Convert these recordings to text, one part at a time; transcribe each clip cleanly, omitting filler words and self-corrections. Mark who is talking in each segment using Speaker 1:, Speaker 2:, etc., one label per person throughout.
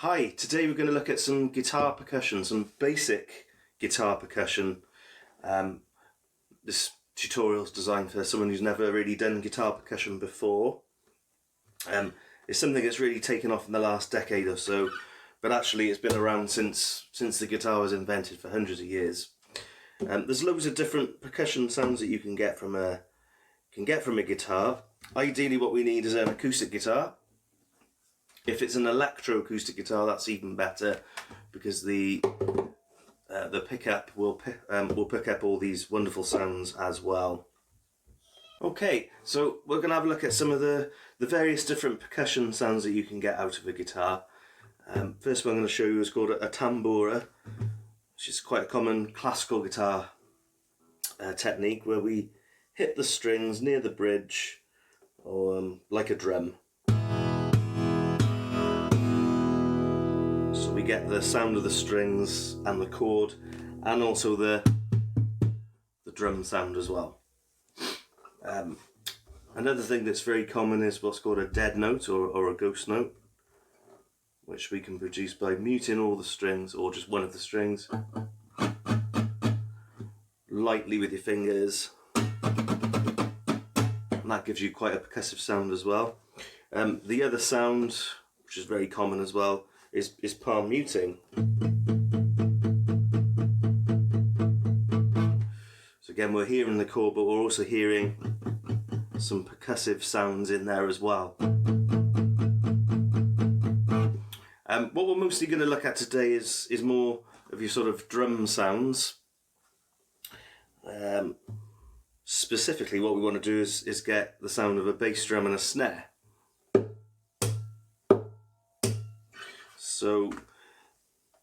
Speaker 1: Hi, today we're going to look at some guitar percussion, some basic guitar percussion. This tutorial is designed for someone who's never really done guitar percussion before. It's something that's really taken off in the last decade or so, but actually it's been around since the guitar was invented for hundreds of years. There's loads of different percussion sounds that you can get from a guitar. Ideally what we need is an acoustic guitar. If it's an electroacoustic guitar, that's even better, because the pickup will pick up all these wonderful sounds as well. Okay, so we're going to have a look at some of the various different percussion sounds that you can get out of a guitar. First one I'm going to show you is called a tambora, which is quite a common classical guitar technique where we hit the strings near the bridge, or like a drum. So we get the sound of the strings and the chord, and also the drum sound as well. Another thing that's very common is what's called a dead note or a ghost note, which we can produce by muting all the strings or just one of the strings lightly with your fingers, and that gives you quite a percussive sound as well. The other sound, which is very common as well, is palm muting. So again, we're hearing the chord, but we're also hearing some percussive sounds in there as well. What we're mostly going to look at today is more of your sort of drum sounds. Specifically what we want to do is get the sound of a bass drum and a snare. So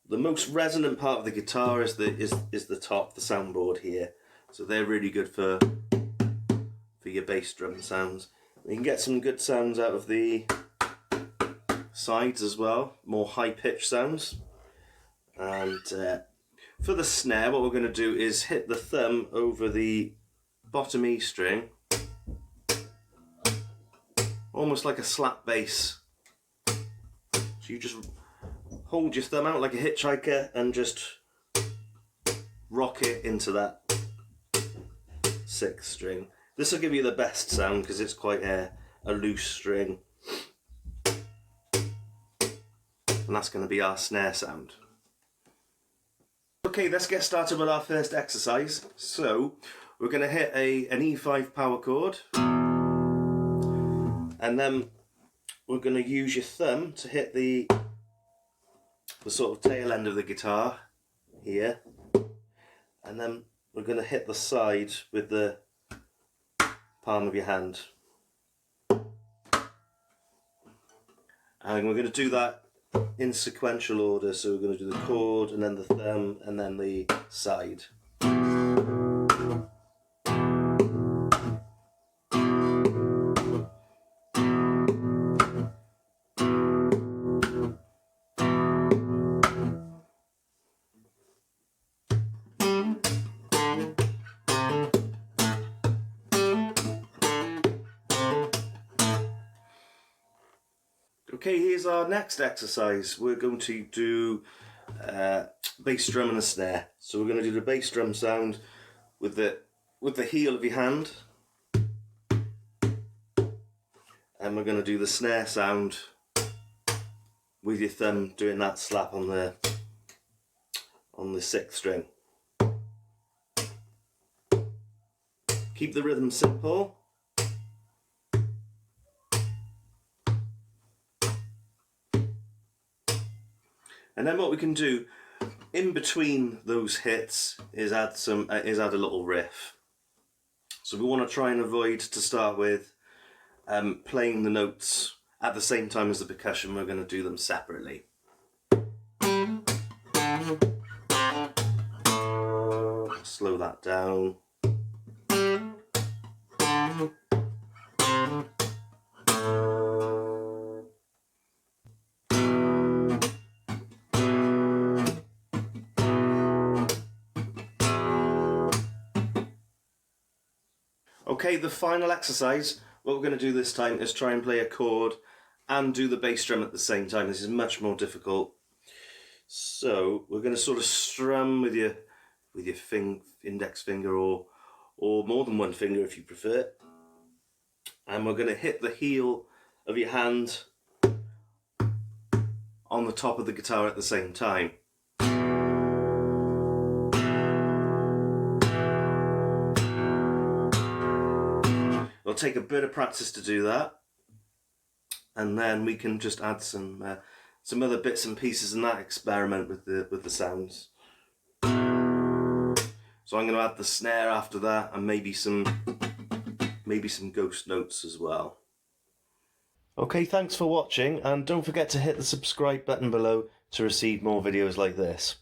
Speaker 1: the most resonant part of the guitar is the top, the soundboard here. So they're really good for your bass drum sounds. You can get some good sounds out of the sides as well, more high pitched sounds. And for the snare, what we're going to do is hit the thumb over the bottom E string, almost like a slap bass. So you just hold your thumb out like a hitchhiker and just rock it into that sixth string. This will give you the best sound because it's quite a loose string. And that's going to be our snare sound. Okay, let's get started with our first exercise. So we're going to hit an E5 power chord, and then we're going to use your thumb to hit the sort of tail end of the guitar here, and then we're going to hit the side with the palm of your hand, and we're going to do that in sequential order. So we're going to do the chord and then the thumb and then the side. Okay, here's our next exercise. We're going to do bass drum and a snare. So we're going to do the bass drum sound with the heel of your hand, and we're going to do the snare sound with your thumb doing that slap on the sixth string. Keep the rhythm simple. And then what we can do in between those hits is add a little riff. So we want to try and avoid, to start with, playing the notes at the same time as the percussion. We're going to do them separately. Slow that down. Okay, the final exercise, what we're going to do this time is try and play a chord and do the bass drum at the same time. This is much more difficult. So we're going to sort of strum with your index finger, or more than one finger if you prefer. And we're going to hit the heel of your hand on the top of the guitar at the same time. It'll take a bit of practice to do that, and then we can just add some other bits and pieces and that experiment with the sounds. So I'm going to add the snare after that, and maybe some ghost notes as well. Okay, thanks for watching, and don't forget to hit the subscribe button below to receive more videos like this.